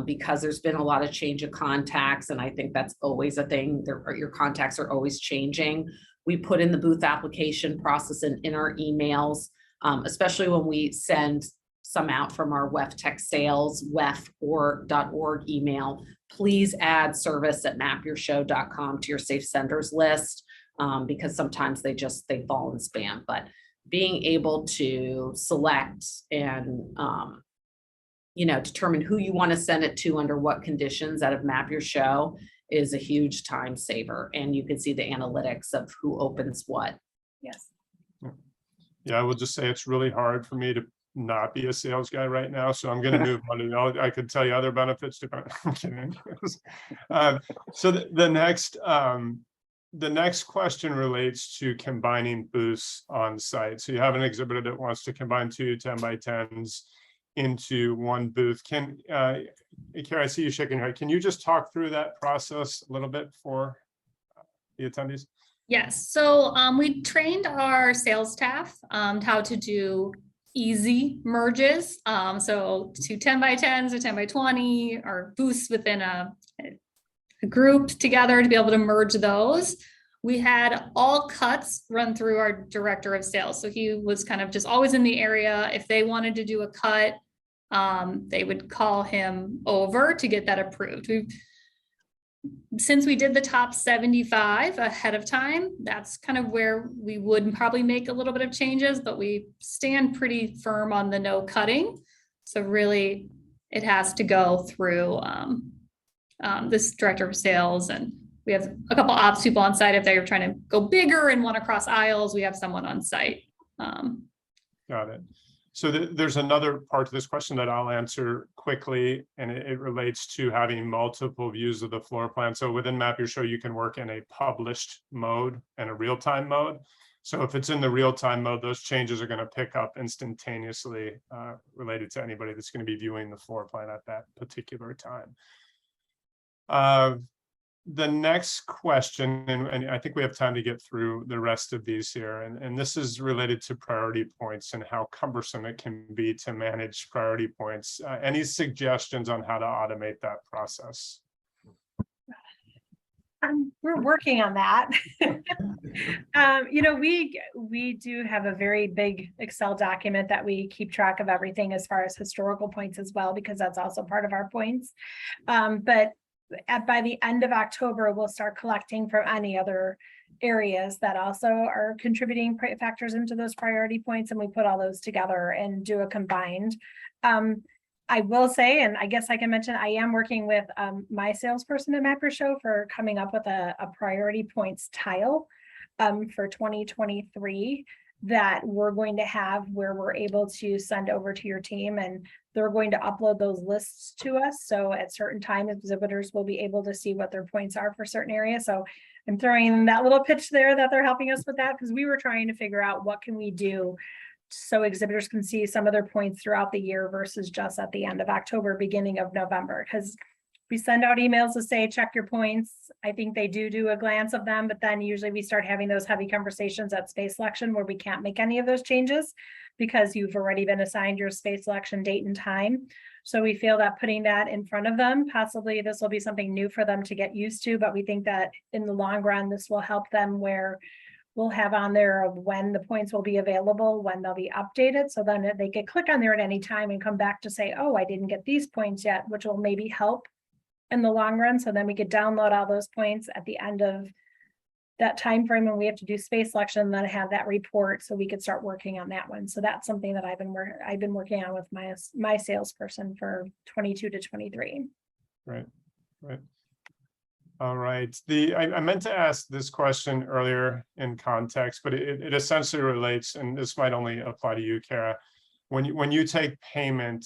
because there's been a lot of change of contacts, and I think that's always a thing. Your contacts are always changing. We put in the booth application process in our emails, especially when we send some out from our WEF Tech Sales, WEF.org email. Please add service@mapyourshow.com to your safe senders list because sometimes they fall in spam. But being able to select and determine who you want to send it to under what conditions out of Map Your Show is a huge time saver, and you can see the analytics of who opens what. Yes. Yeah, I will just say it's really hard for me to not be a sales guy right now, so I'm going to move on. I could tell you other benefits. I'm kidding. So the next question relates to combining booths on site. So you have an exhibitor that wants to combine 2 10x10s into one booth. Kara, I see you shaking your head. Can you just talk through that process a little bit for the attendees? Yes. So we trained our sales staff how to do easy merges. So 2 10x10s or 10x20 or booths within a group together to be able to merge those. we had all cuts run through our director of sales. So he was kind of just always in the area. If they wanted to do a cut, they would call him over to get that approved. Since we did the top 75 ahead of time, that's kind of where we would probably make a little bit of changes, but we stand pretty firm on the no cutting. So really it has to go through this director of sales, and we have a couple ops people on site. If they're trying to go bigger and want to cross aisles, we have someone on site. Got it. So there's another part to this question that I'll answer quickly, and it relates to having multiple views of the floor plan. So within Map Your Show, you can work in a published mode and a real-time mode. So if it's in the real-time mode, those changes are going to pick up instantaneously related to anybody that's going to be viewing the floor plan at that particular time. The next question, and I think we have time to get through the rest of these here, and this is related to priority points and how cumbersome it can be to manage priority points. Any suggestions on how to automate that process? We're working on that. We do have a very big Excel document that we keep track of everything as far as historical points as well, because that's also part of our points. But by the end of October, we'll start collecting from any other areas that also are contributing factors into those priority points, and we put all those together and do a combined. I will say, and I guess I can mention, I am working with my salesperson at Map Your Show for coming up with a priority points tile for 2023 that we're going to have, where we're able to send over to your team, and they're going to upload those lists to us. So at certain times, exhibitors will be able to see what their points are for certain areas. So I'm throwing in that little pitch there that they're helping us with that, because we were trying to figure out what can we do so exhibitors can see some of their points throughout the year versus just at the end of October, beginning of November. Because we send out emails to say, check your points. I think they do a glance of them, but then usually we start having those heavy conversations at space selection where we can't make any of those changes because you've already been assigned your space selection date and time. So we feel that putting that in front of them, possibly this will be something new for them to get used to, but we think that in the long run, this will help them, where we'll have on there of when the points will be available, when they'll be updated. So then they could click on there at any time and come back to say, oh, I didn't get these points yet, which will maybe help in the long run. So then we could download all those points at the end of that time frame when we have to do space selection, and then have that report so we could start working on that one. So that's something that I've been working on with my salesperson for 22 to 23. Right. All right. I meant to ask this question earlier in context, but it essentially relates, and this might only apply to you, Kara. When you take payment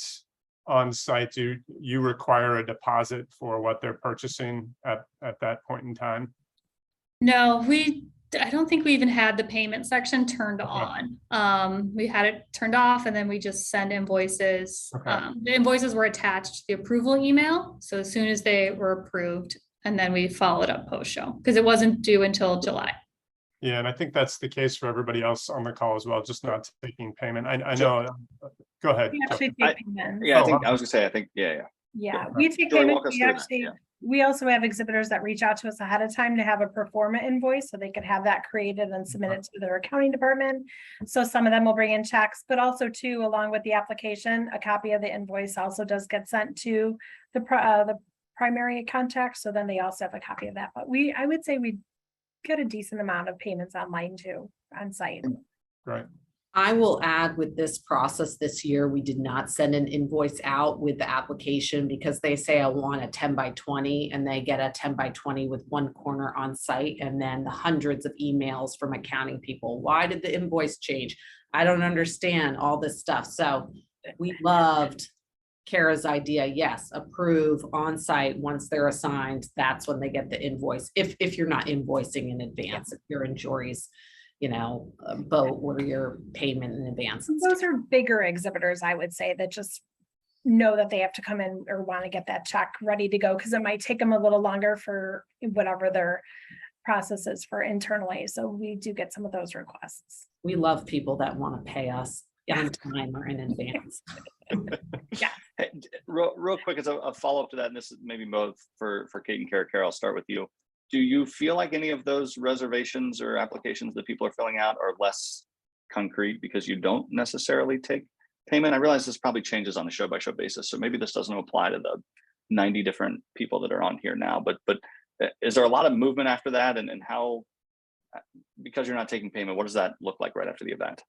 on site, do you require a deposit for what they're purchasing at that point in time? No, I don't think we even had the payment section turned on. We had it turned off, and then we just send invoices. Okay. The invoices were attached to the approval email. So as soon as they were approved, and then we followed up post-show, because it wasn't due until July. Yeah, and I think that's the case for everybody else on the call as well, just not taking payment. I know. Go ahead. We actually take payments. Yeah, I think I was gonna say, I think, yeah. Yeah, we take Jorie, payments. walk us We through that, actually, yeah. we also have exhibitors that reach out to us ahead of time to have a pro forma invoice, so they could have that created and submitted to their accounting department. So some of them will bring in checks, but also too, along with the application, a copy of the invoice also does get sent to the primary contact. So then they also have a copy of that. But I would say we get a decent amount of payments online too, on site. Right. I will add, with this process this year, we did not send an invoice out with the application because they say I want a 10 by 20 and they get a 10 by 20 with one corner on site, and then the hundreds of emails from accounting people. Why did the invoice change? I don't understand all this stuff. So we loved Kara's idea. Yes, approve on site once they're assigned. That's when they get the invoice. If you're not invoicing in advance, if you're in Jorie's boat where your payment in advance. Those are bigger exhibitors, I would say, that just know that they have to come in or want to get that check ready to go, because it might take them a little longer for whatever their process is for internally. So we do get some of those requests. We love people that want to pay us on time or in advance. Yeah. Hey, real quick as a follow-up to that, and this is maybe both for Kate and Kara. Kara, I'll start with you. Do you feel like any of those reservations or applications that people are filling out are less concrete because you don't necessarily take payment? I realize this probably changes on a show by show basis, so maybe this doesn't apply to the 90 different people that are on here now, but is there a lot of movement after that, and how, because you're not taking payment, what does that look like right after the event?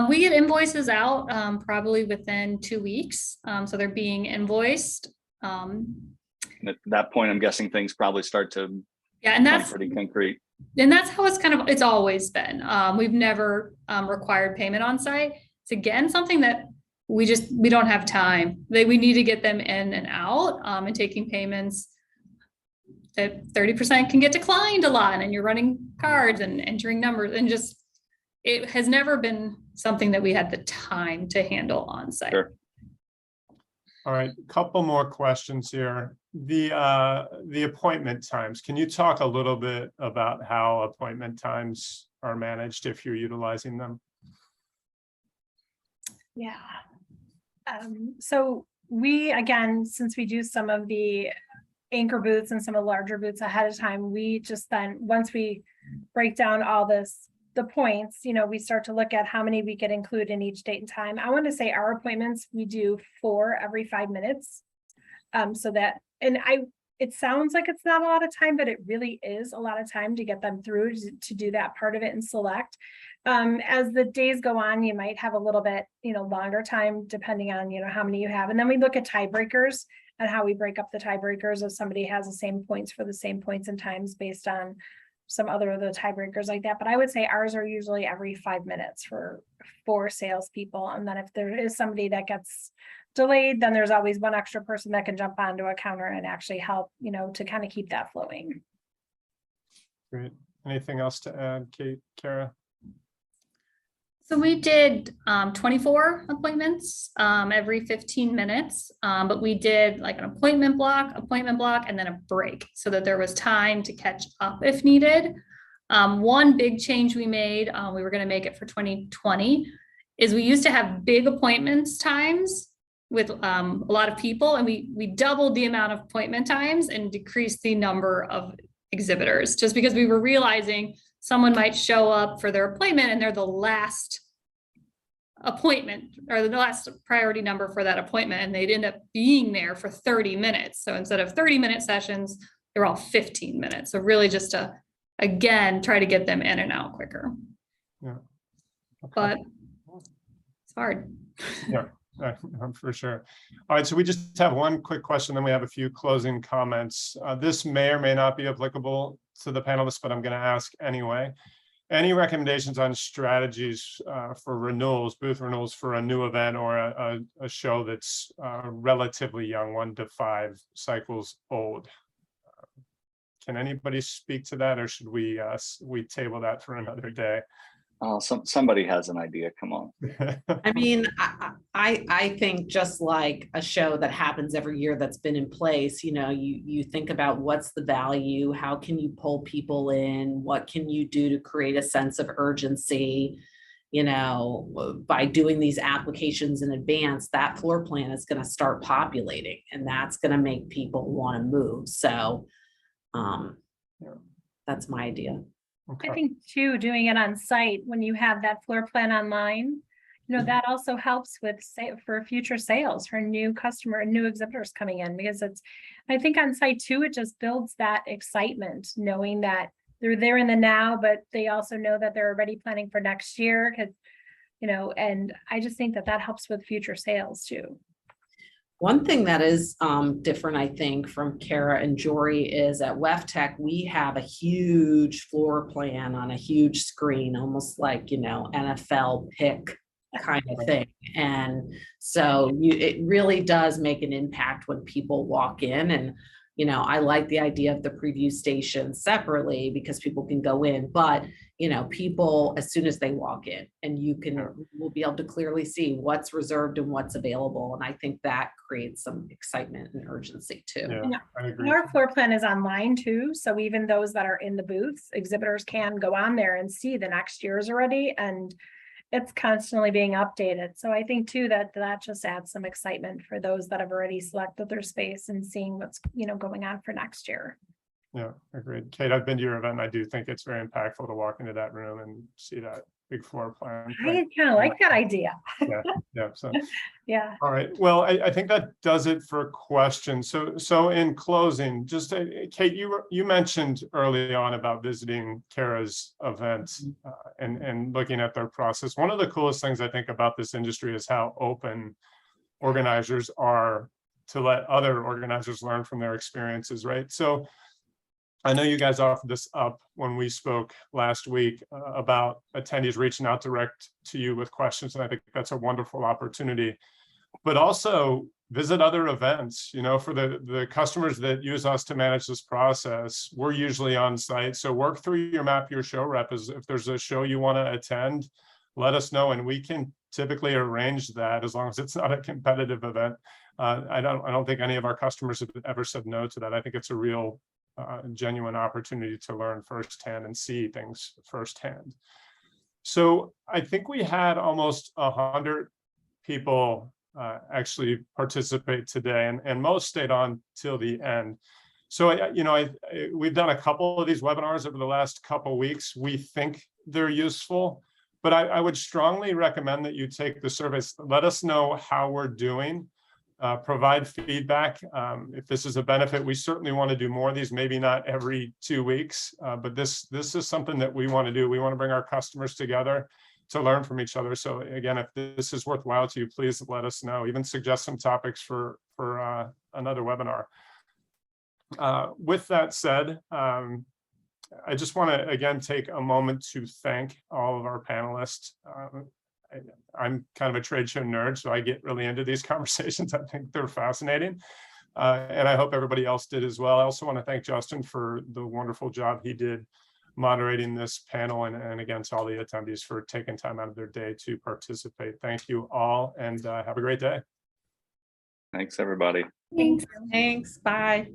We get invoices out probably within 2 weeks. So they're being invoiced. And at that point, I'm guessing things probably start to Yeah, and become that's pretty concrete. how it's always been. We've never required payment on site. It's again something that we don't have time. We need to get them in and out, and taking payments that 30% can get declined a lot, and you're running cards and entering numbers, and just it has never been something that we had the time to handle on site. Sure. All right, couple more questions here. The appointment times. Can you talk a little bit about how appointment times are managed if you're utilizing them? Yeah. So we, again, since we do some of the anchor booths and some of the larger booths ahead of time, we just then, once we break down all the points, we start to look at how many we could include in each date and time. I want to say our appointments, we do 4 every 5 minutes. So that, it sounds like it's not a lot of time, but it really is a lot of time to get them through to do that part of it and select. As the days go on, you might have a little bit, longer time depending on, how many you have. And then we look at tiebreakers and how we break up the tiebreakers if somebody has the same points for the same points and times based on some other of the tiebreakers like that. But I would say ours are usually every 5 minutes for 4 salespeople. And then if there is somebody that gets delayed, then there's always one extra person that can jump onto a counter and actually help, to kind of keep that flowing. Great. Anything else to add, Kate, Kara? So we did 24 appointments every 15 minutes, but we did like an appointment block, and then a break so that there was time to catch up if needed. One big change we made, we were going to make it for 2020, is we used to have big appointments times with a lot of people, and we doubled the amount of appointment times and decreased the number of exhibitors, just because we were realizing someone might show up for their appointment and they're the last appointment or the last priority number for that appointment, and they'd end up being there for 30 minutes. So instead of 30-minute sessions, they're all 15 minutes. So really just to, again, try to get them in and out quicker. Yeah. Okay. But it's hard. Yeah. For sure. All right, so we just have one quick question, then we have a few closing comments. This may or may not be applicable to the panelists, but I'm going to ask anyway. Any recommendations on strategies for renewals, booth renewals for a new event or a show that's relatively young, 1 to 5 cycles old? Can anybody speak to that, or should we table that for another day? Oh, somebody has an idea. Come on. I mean, I think just like a show that happens every year that's been in place, you think about what's the value, how can you pull people in, what can you do to create a sense of urgency, by doing these applications in advance, that floor plan is going to start populating, and that's going to make people want to move. So that's my idea. Okay. I think too, doing it on site when you have that floor plan online, that also helps with for future sales for new customer and new exhibitors coming in, because I think on site too, it just builds that excitement, knowing that they're there in the now, but they also know that they're already planning for next year. Cause and I just think that helps with future sales too. One thing that is different, I think, from Kara and Jorie is at WEFTech, we have a huge floor plan on a huge screen, almost like, NFL pick kind of thing. And so it really does make an impact when people walk in. And, I like the idea of the preview station separately because people can go in, but, people, as soon as they walk in, and we'll be able to clearly see what's reserved and what's available. And I think that creates some excitement and urgency too. Yeah, I agree. Our floor plan is online too. So even those that are in the booths, exhibitors can go on there and see the next year's already. And it's constantly being updated. So I think too, that just adds some excitement for those that have already selected their space and seeing what's, going on for next year. Yeah, agreed. Kate, I've been to your event. And I do think it's very impactful to walk into that room and see that big floor plan. I kind of like that idea. Yeah, so. Yeah. All right, well, I think that does it for questions. So in closing, just Kate, you mentioned early on about visiting Kara's events and looking at their process. One of the coolest things I think about this industry is how open organizers are to let other organizers learn from their experiences, right? So I know you guys offered this up when we spoke last week about attendees reaching out direct to you with questions, and I think that's a wonderful opportunity. But also visit other events, you know, for the customers that use us to manage this process, we're usually on site. So work through your map, your show rep. If there's a show you want to attend, let us know, and we can typically arrange that as long as it's not a competitive event. I don't think any of our customers have ever said no to that. I think it's a real genuine opportunity to learn firsthand and see things firsthand. So I think we had almost 100 people actually participate today, and most stayed on till the end. So we've done a couple of these webinars over the last couple of weeks. We think they're useful, but I would strongly recommend that you take the surveys. Let us know how we're doing. Provide feedback. If this is a benefit, we certainly want to do more of these, maybe not every 2 weeks, but this is something that we want to do. We want to bring our customers together to learn from each other. So again, if this is worthwhile to you, please let us know. Even suggest some topics for another webinar. With that said, I just want to again take a moment to thank all of our panelists. I'm kind of a trade show nerd, so I get really into these conversations. I think they're fascinating. And I hope everybody else did as well. I also want to thank Justin for the wonderful job he did moderating this panel, and again, to all the attendees for taking time out of their day to participate. Thank you all, and have a great day. Thanks, everybody. Thanks. Thanks. Bye.